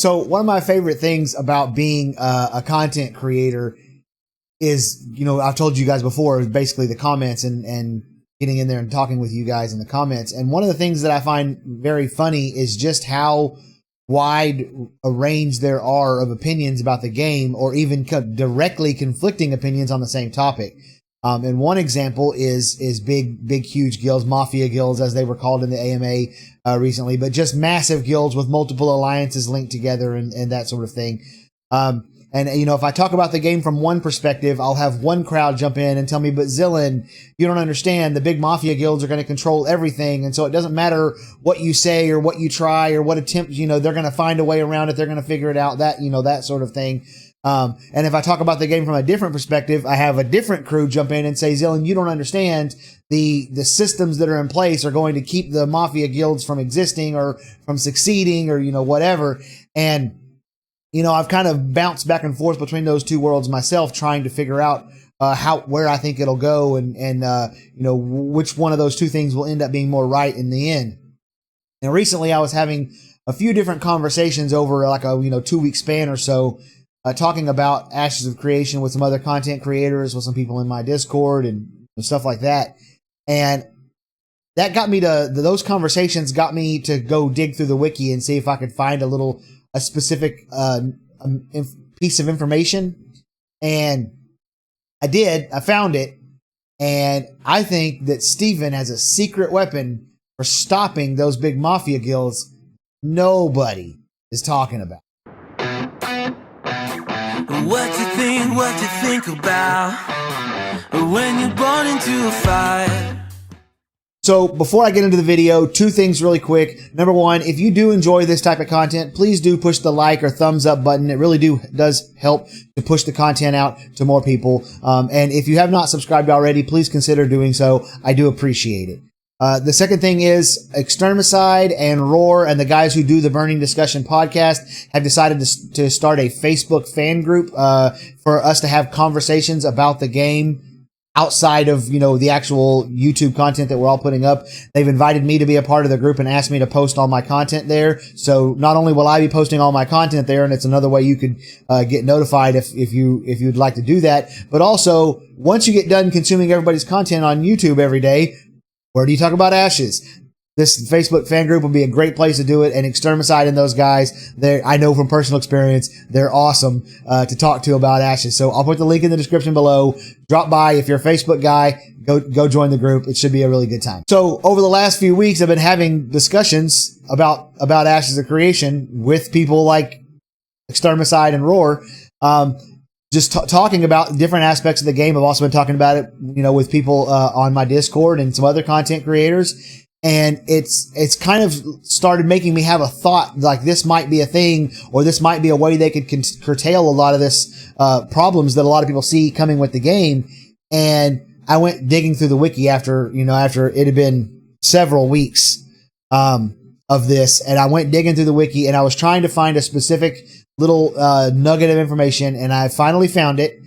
So one of my favorite things about being a content creator is, I've told you guys before, is basically the comments and getting in there and talking with you guys in the comments. And one of the things that I find very funny is just how wide a range there are of opinions about the game, or even directly conflicting opinions on the same topic. And one example is big, huge guilds, mafia guilds, as they were called in the AMA recently, but just massive guilds with multiple alliances linked together and that sort of thing. And if I talk about the game from one perspective, I'll have one crowd jump in and tell me, but Zillin, you don't understand. The big mafia guilds are going to control everything. And so it doesn't matter what you say or what you try or what attempt, they're going to find a way around it. They're going to figure it out, that sort of thing. And if I talk about the game from a different perspective, I have a different crew jump in and say, Zillin, you don't understand. The systems that are in place are going to keep the mafia guilds from existing or from succeeding or, whatever. And, I've kind of bounced back and forth between those two worlds myself, trying to figure out, where I think it'll go and which one of those two things will end up being more right in the end. And recently I was having a few different conversations over like a, 2-week span or so, talking about Ashes of Creation with some other content creators, with some people in my Discord and stuff like that. And that got me those conversations got me to go dig through the wiki and see if I could find a specific piece of information. And I did. I found it. And I think that Steven has a secret weapon for stopping those big mafia guilds nobody is talking about. What you think about when you're born into a fight? So before I get into the video, two things really quick. Number one, if you do enjoy this type of content, please do push the like or thumbs up button. It really does help to push the content out to more people. And if you have not subscribed already, please consider doing so. I do appreciate it. The second thing is Extermicide and Roar and the guys who do the Burning Discussion podcast have decided to start a Facebook fan group, for us to have conversations about the game outside of, the actual YouTube content that we're all putting up. They've invited me to be a part of the group and asked me to post all my content there. So not only will I be posting all my content there, and it's another way you could get notified if you'd like to do that, but also once you get done consuming everybody's content on YouTube every day, where do you talk about Ashes? This Facebook fan group will be a great place to do it. And Extermicide and those guys, I know from personal experience, they're awesome to talk to about Ashes. So I'll put the link in the description below. Drop by. If you're a Facebook guy, go join the group. It should be a really good time. So over the last few weeks, I've been having discussions about Ashes of Creation with people like Extermicide and Roar. Just talking about different aspects of the game. I've also been talking about it, with people on my Discord and some other content creators. And it's kind of started making me have a thought like this might be a thing, or this might be a way they could curtail a lot of this problems that a lot of people see coming with the game. And I went digging through the wiki after it had been several weeks of this, and I went digging through the wiki and I was trying to find a specific little nugget of information, and I finally found it.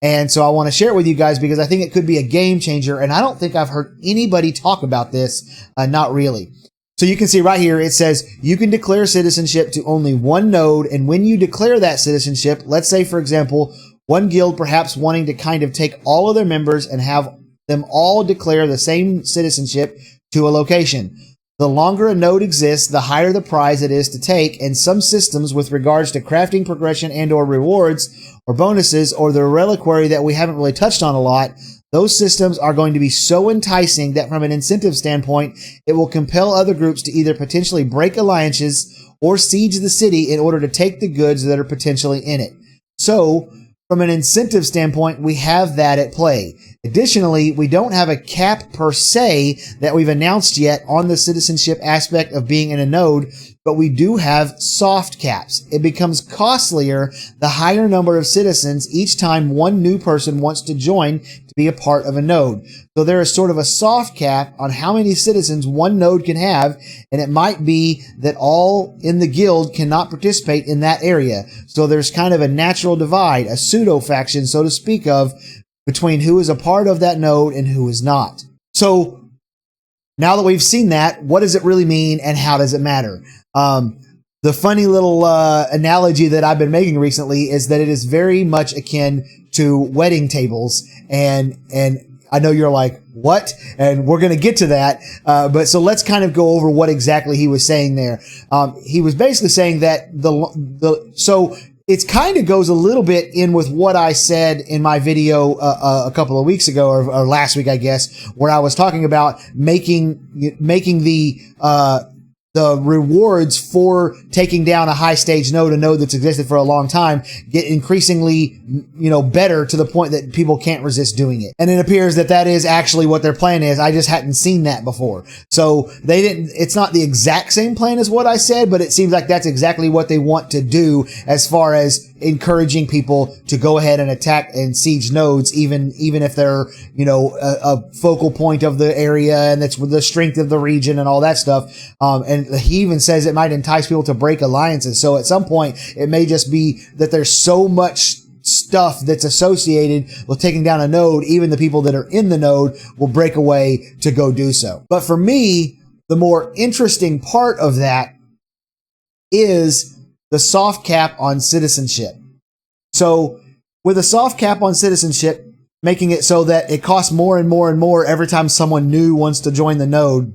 And so I want to share it with you guys because I think it could be a game changer. And I don't think I've heard anybody talk about this. Not really. So you can see right here, it says you can declare citizenship to only one node. And when you declare that citizenship, let's say, for example, one guild perhaps wanting to kind of take all of their members and have them all declare the same citizenship to a location. The longer a node exists, the higher the prize it is to take, and some systems with regards to crafting progression and or rewards or bonuses or the reliquary that we haven't really touched on a lot, those systems are going to be so enticing that from an incentive standpoint, it will compel other groups to either potentially break alliances or siege the city in order to take the goods that are potentially in it. So, from an incentive standpoint, we have that at play. Additionally, we don't have a cap per se that we've announced yet on the citizenship aspect of being in a node, but we do have soft caps. It becomes costlier the higher number of citizens each time one new person wants to join to be a part of a node. So there is sort of a soft cap on how many citizens one node can have, and it might be that all in the guild cannot participate in that area. So there's kind of a natural divide, a pseudo faction, so to speak of, between who is a part of that node and who is not. So now that we've seen that, what does it really mean and how does it matter? the funny little analogy that I've been making recently is that it is very much akin to wedding tables, and I know you're like, what? And we're going to get to that. But so let's kind of go over what exactly he was saying there. He was basically saying that so it kind of goes a little bit in with what I said in my video a couple of weeks ago, or last week, I guess, where I was talking about making the rewards for taking down a high stage node, a node that's existed for a long time, get increasingly, better to the point that people can't resist doing it. And it appears that that is actually what their plan is. I just hadn't seen that before. So it's not the exact same plan as what I said, but it seems like that's exactly what they want to do as far as encouraging people to go ahead and attack and siege nodes, even if they're, a focal point of the area and that's the strength of the region and all that stuff. And he even says it might entice people to break alliances. So at some point, it may just be that there's so much stuff that's associated with taking down a node, even the people that are in the node will break away to go do so. But for me, the more interesting part of that is the soft cap on citizenship. So with a soft cap on citizenship, making it so that it costs more and more and more every time someone new wants to join the node.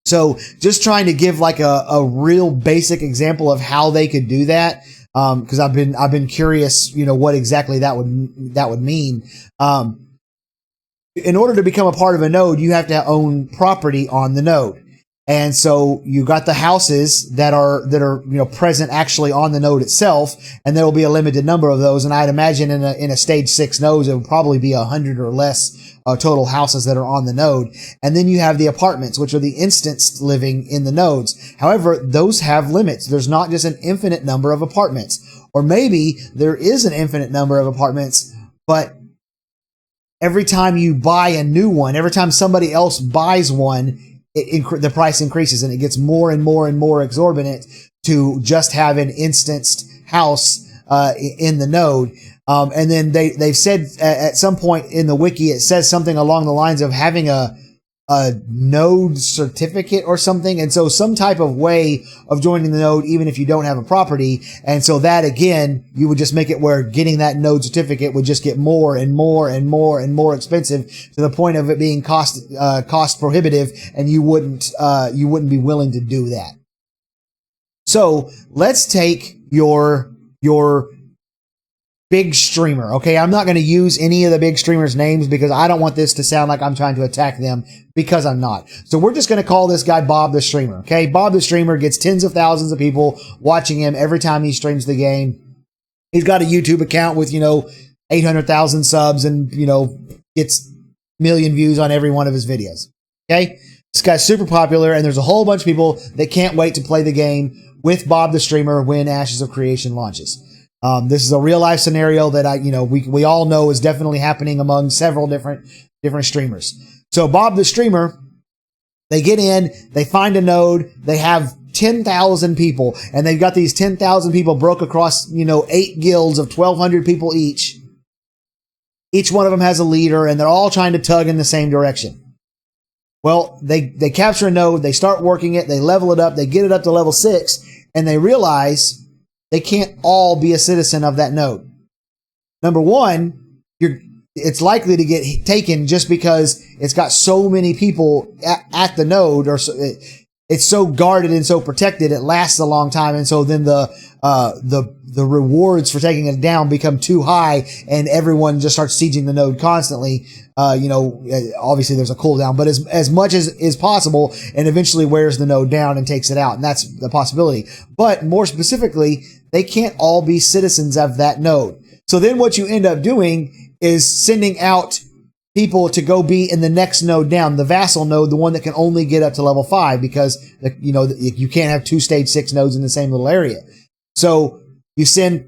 So just trying to give like a real basic example of how they could do that. Cause I've been curious, what exactly that would mean. In order to become a part of a node, you have to own property on the node. And so you got the houses that are present actually on the node itself, and there will be a limited number of those. And I'd imagine in a stage 6 node, it would probably be 100 or less total houses that are on the node. And then you have the apartments, which are the instanced living in the nodes. However, those have limits. There's not just an infinite number of apartments, or maybe there is an infinite number of apartments, but every time you buy a new one, every time somebody else buys one, the price increases and it gets more and more and more exorbitant to just have an instanced house in the node. And then they've said at some point in the wiki, it says something along the lines of having a node certificate or something. And so some type of way of joining the node, even if you don't have a property. And so that again, you would just make it where getting that node certificate would just get more and more and more and more expensive to the point of it being cost prohibitive. And you wouldn't be willing to do that. So let's take your big streamer. Okay. I'm not going to use any of the big streamers' names because I don't want this to sound like I'm trying to attack them, because I'm not. So we're just going to call this guy Bob the Streamer. Okay. Bob the Streamer gets tens of thousands of people watching him every time he streams the game. He's got a YouTube account with, 800,000 subs and, gets million views on every one of his videos. Okay. This guy's super popular, and there's a whole bunch of people that can't wait to play the game with Bob the Streamer when Ashes of Creation launches. This is a real life scenario that we all know is definitely happening among several different streamers. So Bob the Streamer, they get in, they find a node, they have 10,000 people, and they've got these 10,000 people broke across, 8 guilds of 1,200 people each. Each one of them has a leader, and they're all trying to tug in the same direction. Well, they capture a node, they start working it, they level it up, they get it up to level 6, and they realize they can't all be a citizen of that node. Number one, it's likely to get taken just because it's got so many people at the node, or it's so guarded and so protected, it lasts a long time. And so then the rewards for taking it down become too high, and everyone just starts sieging the node constantly. Obviously there's a cooldown, but as much as is possible, and eventually wears the node down and takes it out. And that's the possibility. But more specifically, they can't all be citizens of that node. So then what you end up doing is sending out people to go be in the next node down, the vassal node, the one that can only get up to level 5, because, you can't have 2 stage 6 nodes in the same little area. So you send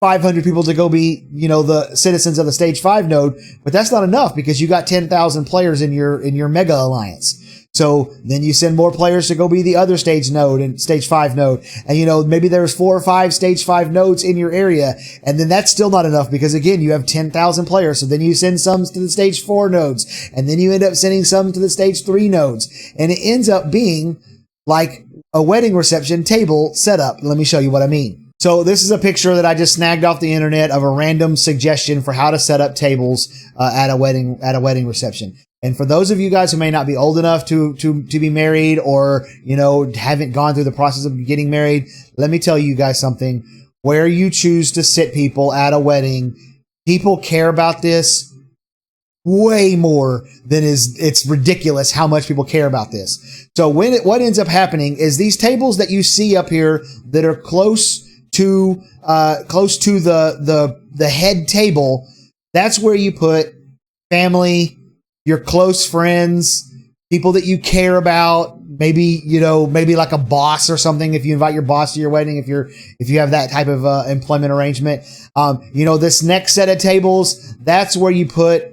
500 people to go be, the citizens of the stage 5 node, but that's not enough because you got 10,000 players in your mega alliance. So then you send more players to go be the other stage node and stage 5 node. And maybe there's 4 or 5 stage 5 nodes in your area. And then that's still not enough because again, you have 10,000 players. So then you send some to the stage 4 nodes, and then you end up sending some to the stage 3 nodes. And it ends up being like a wedding reception table setup. Let me show you what I mean. So this is a picture that I just snagged off the internet of a random suggestion for how to set up tables at a wedding reception. And for those of you guys who may not be old enough to be married, or, you know, haven't gone through the process of getting married, let me tell you guys something. Where you choose to sit people at a wedding, people care about this way more than it's ridiculous how much people care about this. So what ends up happening is these tables that you see up here that are close to the head table, that's where you put family, your close friends, people that you care about, maybe like a boss or something. If you invite your boss to your wedding, if you have that type of employment arrangement, this next set of tables, that's where you put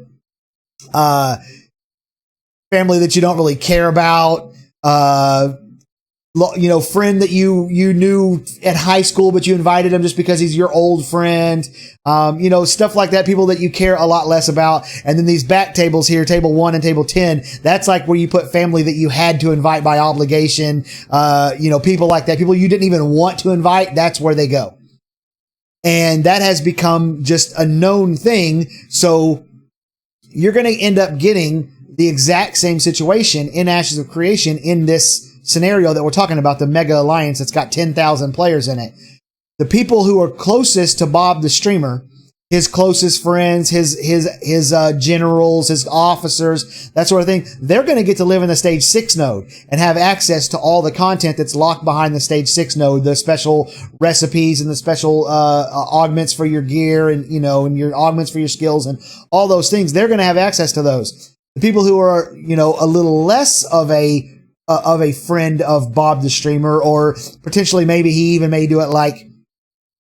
family that you don't really care about, friend that you knew at high school, but you invited him just because he's your old friend, stuff like that, people that you care a lot less about. And then these back tables here, table 1 and table 10, that's like where you put family that you had to invite by obligation, people like that, people you didn't even want to invite, that's where they go. And that has become just a known thing. So you're going to end up getting the exact same situation in Ashes of Creation in this scenario that we're talking about, the Mega Alliance that's got 10,000 players in it. The people who are closest to Bob the Streamer, his closest friends, his generals, his officers, that sort of thing, they're going to get to live in the Stage 6 node and have access to all the content that's locked behind the Stage 6 node, the special recipes and the special augments for your gear and your augments for your skills and all those things. They're going to have access to those. The people who are, a little less of a friend of Bob the Streamer, or potentially maybe he even may do it like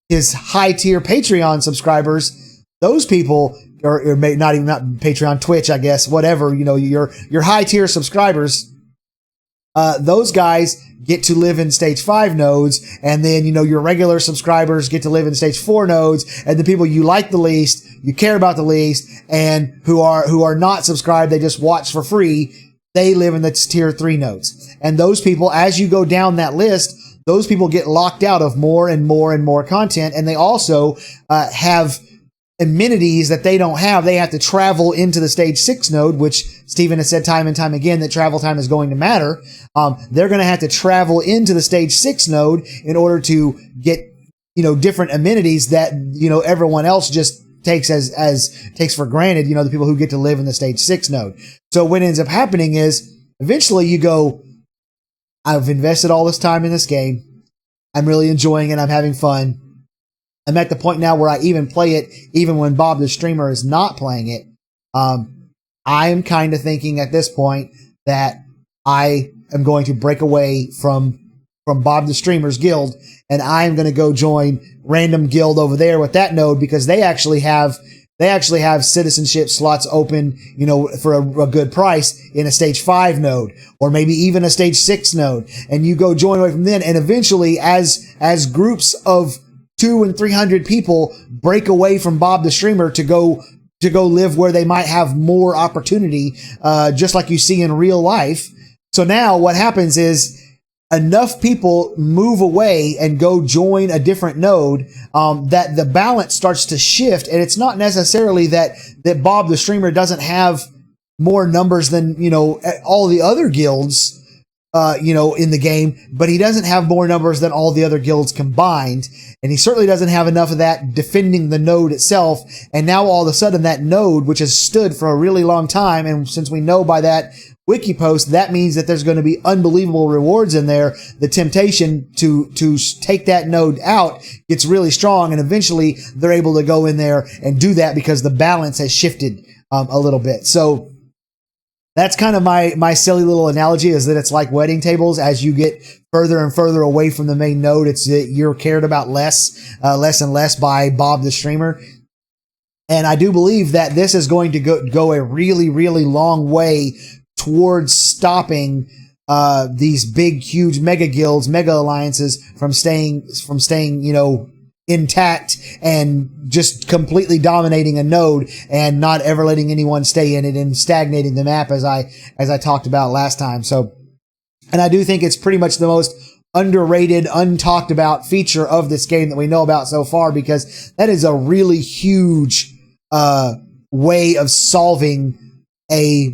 his high tier Patreon subscribers, those people, or may not Patreon, Twitch, I guess, whatever, your high tier subscribers, those guys get to live in Stage 5 nodes, and then, your regular subscribers get to live in Stage 4 nodes, and the people you like the least, you care about the least, and who are not subscribed, they just watch for free, they live in the tier 3 nodes. And those people, as you go down that list, those people get locked out of more and more and more content. And they also have amenities that they don't have. They have to travel into the Stage 6 node, which Steven has said time and time again that travel time is going to matter. They're going to have to travel into the Stage 6 node in order to get, different amenities that, everyone else just takes takes for granted, the people who get to live in the Stage 6 node. So what ends up happening is eventually you go, I've invested all this time in this game. I'm really enjoying it. I'm having fun. I'm at the point now where I even play it even when Bob the Streamer is not playing it. I'm kind of thinking at this point that I am going to break away from Bob the Streamer's guild, and I'm going to go join random guild over there with that node, because they actually have citizenship slots open, for a good price in a Stage 5 node, or maybe even a Stage 6 node. And you go join away from then. And eventually, as groups of 200 and 300 people break away from Bob the Streamer to go live where they might have more opportunity, just like you see in real life. So now what happens is, enough people move away and go join a different node, that the balance starts to shift. And it's not necessarily that Bob the Streamer doesn't have more numbers than, all the other guilds, in the game, but he doesn't have more numbers than all the other guilds combined. And he certainly doesn't have enough of that defending the node itself. And now all of a sudden that node, which has stood for a really long time, and since we know by that wiki post, that means that there's going to be unbelievable rewards in there. The temptation to take that node out gets really strong, and eventually they're able to go in there and do that because the balance has shifted a little bit. So that's kind of my silly little analogy, is that it's like wedding tables. As you get further and further away from the main node, it's that you're cared about less and less by Bob the Streamer. And I do believe that this is going to go a really, really long way towards stopping these big, huge mega guilds, mega alliances from staying, intact and just completely dominating a node and not ever letting anyone stay in it and stagnating the map, as I talked about last time. So, and I do think it's pretty much the most underrated, untalked about feature of this game that we know about so far, because that is a really huge way of solving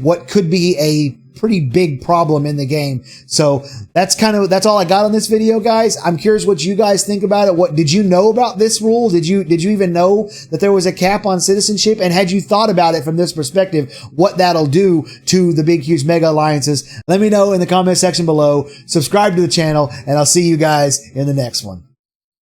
what could be a pretty big problem in the game. So that's all I got on this video, guys. I'm curious what you guys think about it. What did you know about this rule? Did you even know that there was a cap on citizenship? And had you thought about it from this perspective, what that'll do to the big, huge mega alliances? Let me know in the comment section below. Subscribe to the channel, and I'll see you guys in the next one.